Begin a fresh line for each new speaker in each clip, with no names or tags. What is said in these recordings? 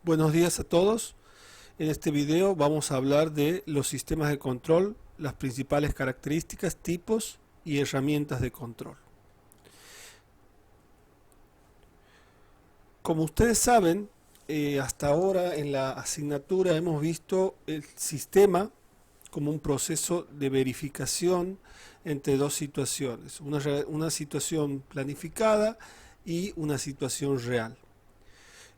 Buenos días a todos. En este video vamos a hablar de los sistemas de control, las principales características, tipos y herramientas de control. Como ustedes saben, hasta ahora en la asignatura hemos visto el sistema como un proceso de verificación entre dos situaciones, una situación planificada y una situación real.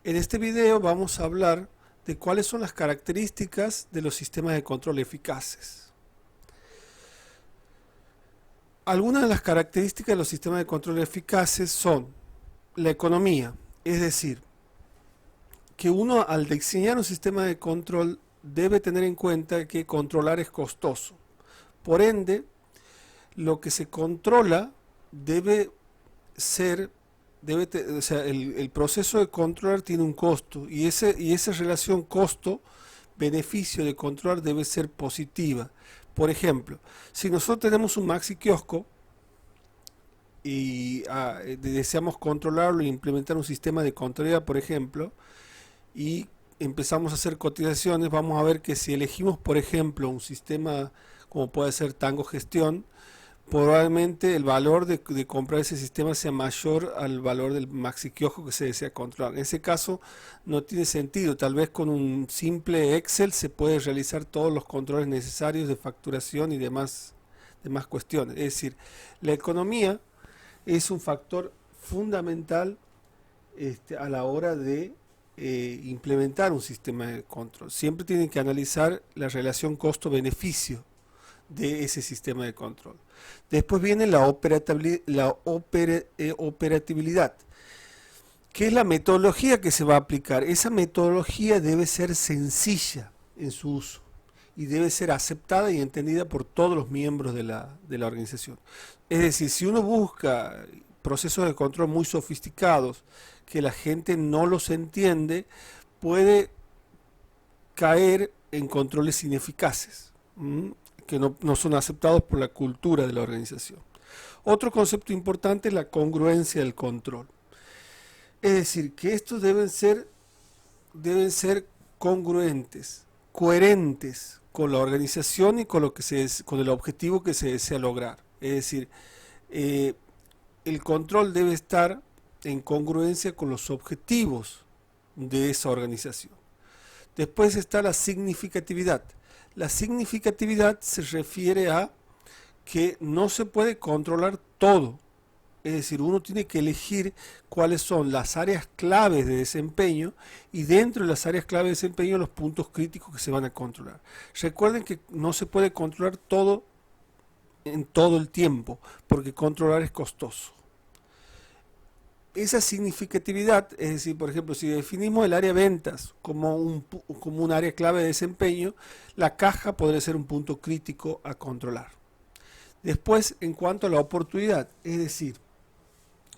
En este video vamos a hablar de cuáles son las características de los sistemas de control eficaces. Algunas de las características de los sistemas de control eficaces son la economía, es decir, que uno al diseñar un sistema de control debe tener en cuenta que controlar es costoso. Por ende, lo que se controla debe ser el proceso de controlar tiene un costo y esa relación costo-beneficio de controlar debe ser positiva. Por ejemplo, si nosotros tenemos un maxi kiosco y deseamos controlarlo e implementar un sistema de contabilidad, por ejemplo, y empezamos a hacer cotizaciones, vamos a ver que si elegimos, por ejemplo, un sistema como puede ser Tango Gestión, probablemente el valor de comprar ese sistema sea mayor al valor del maxi kiosco que se desea controlar. En ese caso no tiene sentido, tal vez con un simple Excel se puede realizar todos los controles necesarios de facturación y demás cuestiones. Es decir, la economía es un factor fundamental a la hora de implementar un sistema de control. Siempre tienen que analizar la relación costo-beneficio de ese sistema de control. Después viene la operatividad, que es la metodología que se va a aplicar. Esa metodología debe ser sencilla en su uso y debe ser aceptada y entendida por todos los miembros de la organización. Es decir, si uno busca procesos de control muy sofisticados que la gente no los entiende, puede caer en controles ineficaces, que no son aceptados por la cultura de la organización. Otro concepto importante es la congruencia del control. Es decir, que estos deben ser congruentes, coherentes con la organización y con el objetivo que se desea lograr. Es decir, el control debe estar en congruencia con los objetivos de esa organización. Después está la significatividad. La significatividad se refiere a que no se puede controlar todo. Es decir, uno tiene que elegir cuáles son las áreas claves de desempeño y dentro de las áreas claves de desempeño los puntos críticos que se van a controlar. Recuerden que no se puede controlar todo en todo el tiempo, porque controlar es costoso. Esa significatividad, es decir, por ejemplo, si definimos el área de ventas como un área clave de desempeño, la caja podría ser un punto crítico a controlar. Después, en cuanto a la oportunidad, es decir,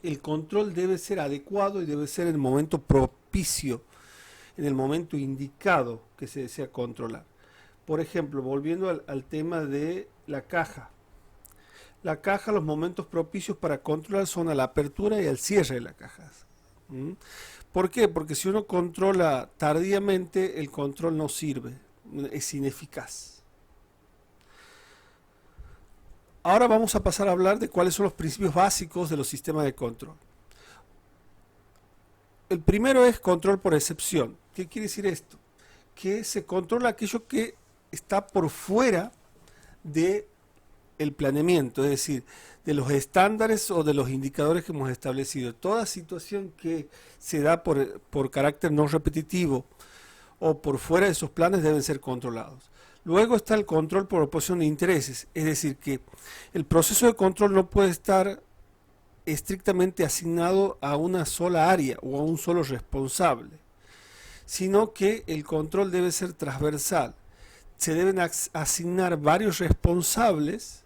el control debe ser adecuado y debe ser en el momento propicio, en el momento indicado que se desea controlar. Por ejemplo, volviendo al tema de la caja. La caja, los momentos propicios para controlar son a la apertura y al cierre de la caja. ¿Por qué? Porque si uno controla tardíamente, el control no sirve, es ineficaz. Ahora vamos a pasar a hablar de cuáles son los principios básicos de los sistemas de control. El primero es control por excepción. ¿Qué quiere decir esto? Que se controla aquello que está por fuera de el planeamiento, es decir, de los estándares o de los indicadores que hemos establecido. Toda situación que se da por carácter no repetitivo o por fuera de esos planes deben ser controlados. Luego está el control por oposición de intereses, es decir, que el proceso de control no puede estar estrictamente asignado a una sola área o a un solo responsable, sino que el control debe ser transversal. Se deben asignar varios responsables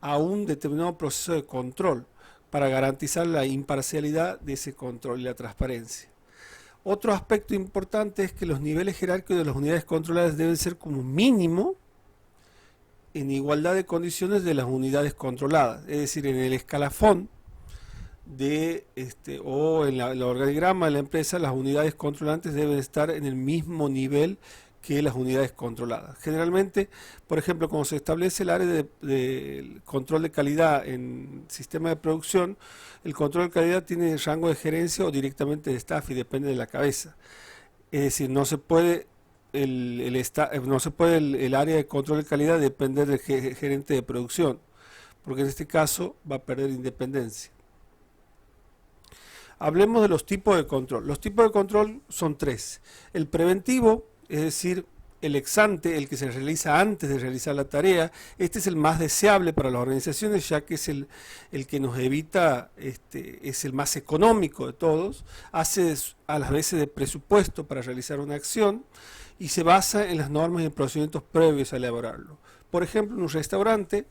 a un determinado proceso de control para garantizar la imparcialidad de ese control y la transparencia. Otro aspecto importante es que los niveles jerárquicos de las unidades controladas deben ser como mínimo en igualdad de condiciones de las unidades controladas, es decir, en el escalafón o en el organigrama de la empresa, las unidades controlantes deben estar en el mismo nivel que las unidades controladas. Generalmente, por ejemplo, cuando se establece el área de control de calidad en sistema de producción, el control de calidad tiene rango de gerencia o directamente de staff y depende de la cabeza. Es decir, no se puede el área de control de calidad depender del gerente de producción, porque en este caso va a perder independencia. Hablemos de los tipos de control. Los tipos de control son tres. El preventivo, es decir, el ex ante, el que se realiza antes de realizar la tarea. Este es el más deseable para las organizaciones, ya que es el que nos evita, es el más económico de todos, hace a las veces de presupuesto para realizar una acción y se basa en las normas y procedimientos previos a elaborarlo. Por ejemplo, en un restaurante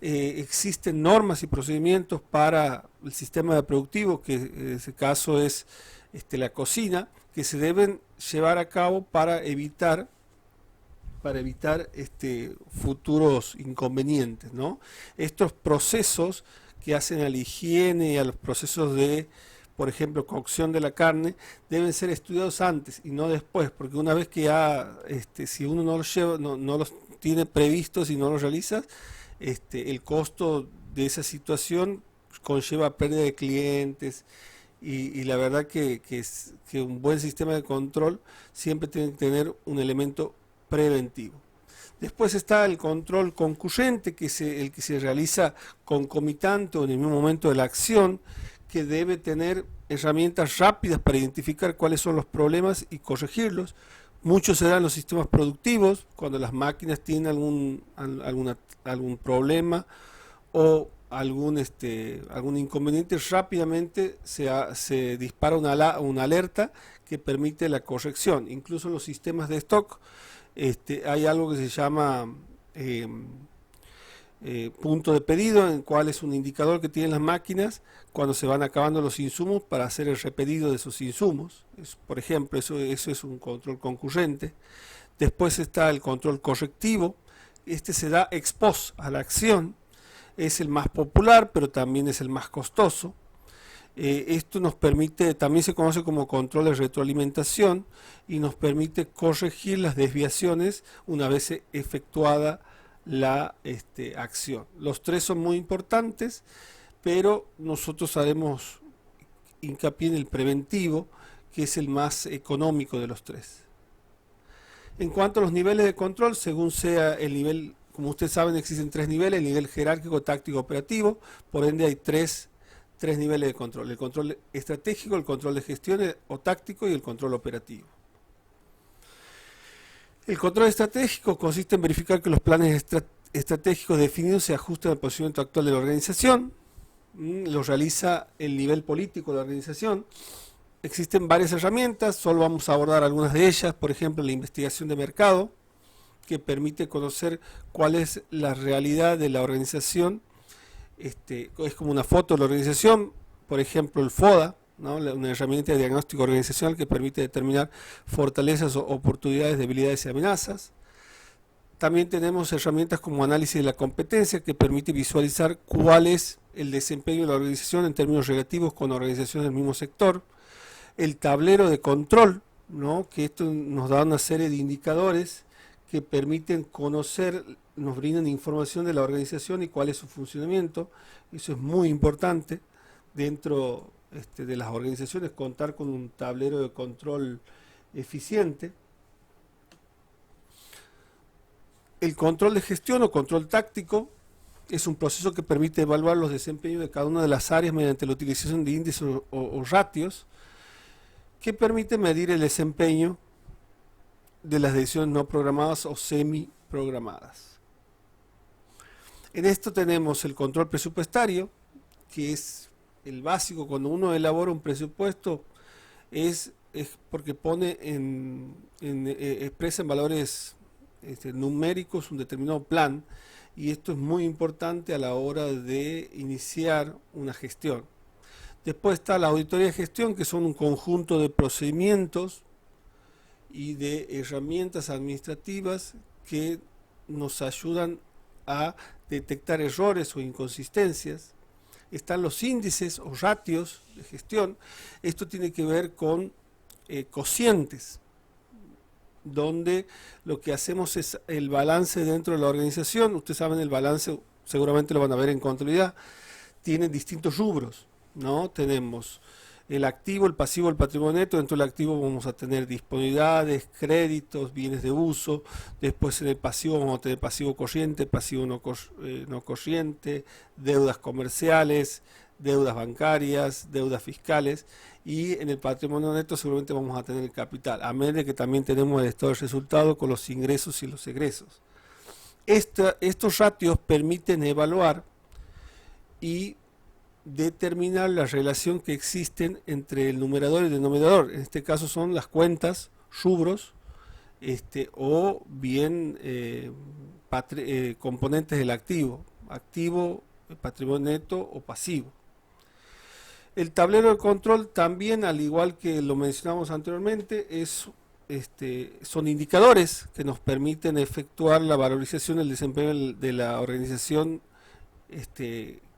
existen normas y procedimientos para el sistema de productivo, que en ese caso es la cocina, que se deben llevar a cabo para evitar futuros inconvenientes, ¿no? Estos procesos que hacen a la higiene y a los procesos de, por ejemplo, cocción de la carne, deben ser estudiados antes y no después, porque una vez que ya, si uno no los lleva, no los tiene previstos y no los realiza, el costo de esa situación conlleva pérdida de clientes y la verdad que un buen sistema de control siempre tiene que tener un elemento preventivo. Después está el control concurrente, que es el que se realiza concomitante o en el mismo momento de la acción, que debe tener herramientas rápidas para identificar cuáles son los problemas y corregirlos. Muchos se dan en los sistemas productivos, cuando las máquinas tienen algún problema o algún inconveniente, rápidamente se dispara una alerta que permite la corrección. Incluso en los sistemas de stock hay algo que se llama punto de pedido, en el cual es un indicador que tienen las máquinas cuando se van acabando los insumos para hacer el repedido de esos insumos. Por ejemplo, eso es un control concurrente. Después está el control correctivo. Se da ex post a la acción. Es el más popular, pero también es el más costoso. Esto nos permite, también se conoce como control de retroalimentación y nos permite corregir las desviaciones una vez efectuada la acción. Los tres son muy importantes, pero nosotros haremos hincapié en el preventivo, que es el más económico de los tres. En cuanto a los niveles de control, según sea el nivel, como ustedes saben, existen tres niveles: el nivel jerárquico, táctico, operativo. Por ende hay tres niveles de control: el control estratégico, el control de gestión o táctico y el control operativo. El control estratégico consiste en verificar que los planes estratégicos definidos se ajustan al posicionamiento actual de la organización. Lo realiza el nivel político de la organización. Existen varias herramientas, solo vamos a abordar algunas de ellas. Por ejemplo, la investigación de mercado, que permite conocer cuál es la realidad de la organización. Es como una foto de la organización. Por ejemplo, el FODA, ¿no? Una herramienta de diagnóstico organizacional que permite determinar fortalezas, oportunidades, debilidades y amenazas. También tenemos herramientas como análisis de la competencia, que permite visualizar cuál es el desempeño de la organización en términos relativos con organizaciones del mismo sector. El tablero de control, ¿no? Que esto nos da una serie de indicadores que permiten conocer, nos brindan información de la organización y cuál es su funcionamiento. Eso es muy importante dentro de las organizaciones, contar con un tablero de control eficiente. El control de gestión o control táctico es un proceso que permite evaluar los desempeños de cada una de las áreas mediante la utilización de índices o ratios, que permite medir el desempeño de las decisiones no programadas o semi programadas. En esto tenemos el control presupuestario, que es el básico. Cuando uno elabora un presupuesto es porque pone expresa en valores numéricos un determinado plan, y esto es muy importante a la hora de iniciar una gestión. Después está la auditoría de gestión, que son un conjunto de procedimientos y de herramientas administrativas que nos ayudan a detectar errores o inconsistencias. están los índices o ratios de gestión. Esto tiene que ver con cocientes, donde lo que hacemos es el balance dentro de la organización. Ustedes saben, el balance seguramente lo van a ver en contabilidad, tiene distintos rubros, ¿no? Tenemos el activo, el pasivo, el patrimonio neto. Dentro del activo vamos a tener disponibilidades, créditos, bienes de uso. Después en el pasivo vamos a tener pasivo corriente, pasivo no corriente, deudas comerciales, deudas bancarias, deudas fiscales. Y en el patrimonio neto seguramente vamos a tener el capital, a menos de que también tenemos el estado de resultado con los ingresos y los egresos. Estos ratios permiten evaluar y determinar la relación que existen entre el numerador y el denominador. En este caso son las cuentas, rubros, o bien componentes del activo, patrimonio neto o pasivo. El tablero de control también, al igual que lo mencionamos anteriormente, son indicadores que nos permiten efectuar la valorización del desempeño de la organización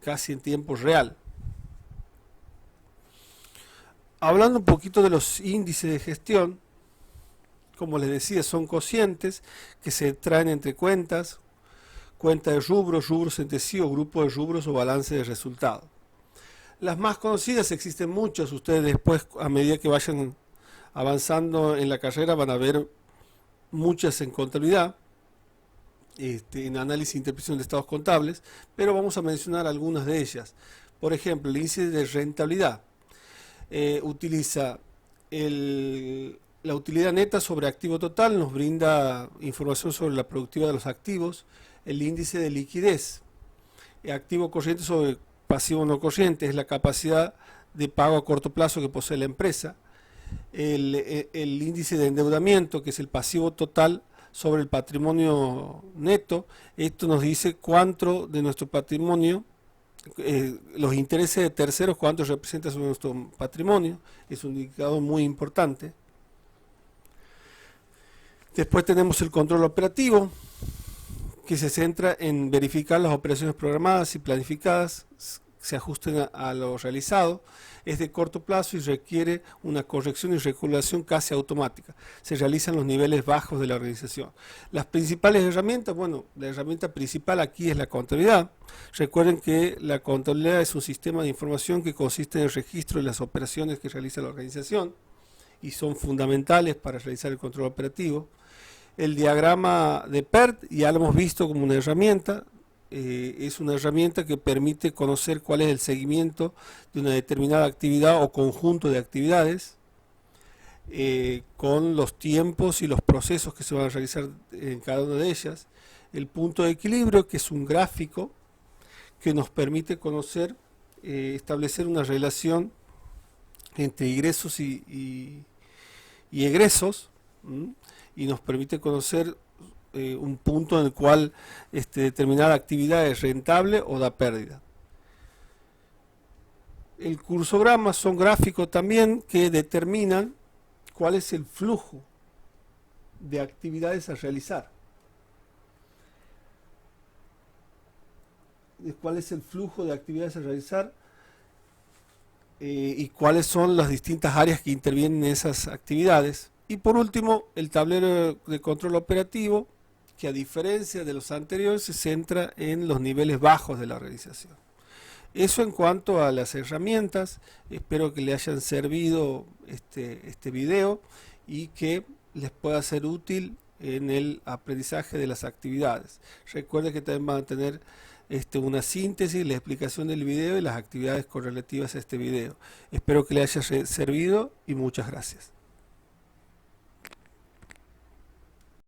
casi en tiempo real. Hablando un poquito de los índices de gestión, como les decía, son cocientes que se traen entre cuentas, cuenta de rubros, rubros entre sí o grupo de rubros o balance de resultados. Las más conocidas, existen muchas, ustedes después a medida que vayan avanzando en la carrera van a ver muchas en contabilidad, en análisis e interpretación de estados contables, pero vamos a mencionar algunas de ellas. Por ejemplo, el índice de rentabilidad utiliza la utilidad neta sobre activo total, nos brinda información sobre la productividad de los activos. El índice de liquidez, activo corriente sobre pasivo no corriente, es la capacidad de pago a corto plazo que posee la empresa. El índice de endeudamiento, que es el pasivo total sobre el patrimonio neto. Esto nos dice cuánto de nuestro patrimonio, los intereses de terceros, cuánto representa sobre nuestro patrimonio. Es un indicador muy importante. Después tenemos el control operativo, que se centra en verificar las operaciones programadas y planificadas se ajusten a lo realizado. Es de corto plazo y requiere una corrección y regulación casi automática. Se realizan los niveles bajos de la organización. Las principales herramientas, bueno, la herramienta principal aquí es la contabilidad. Recuerden que la contabilidad es un sistema de información que consiste en el registro de las operaciones que realiza la organización y son fundamentales para realizar el control operativo. El diagrama de PERT ya lo hemos visto como una herramienta. Es una herramienta que permite conocer cuál es el seguimiento de una determinada actividad o conjunto de actividades, con los tiempos y los procesos que se van a realizar en cada una de ellas. El punto de equilibrio, que es un gráfico que nos permite conocer, establecer una relación entre ingresos y egresos, y nos permite conocer un punto en el cual determinada actividad es rentable o da pérdida. El cursograma son gráficos también que determinan cuál es el flujo de actividades a realizar. Cuál es el flujo de actividades a realizar y cuáles son las distintas áreas que intervienen en esas actividades. Y por último, el tablero de control operativo, que a diferencia de los anteriores se centra en los niveles bajos de la organización. Eso en cuanto a las herramientas. Espero que les hayan servido este video y que les pueda ser útil en el aprendizaje de las actividades. Recuerden que también van a tener una síntesis, la explicación del video y las actividades correlativas a este video. Espero que les haya servido y muchas gracias.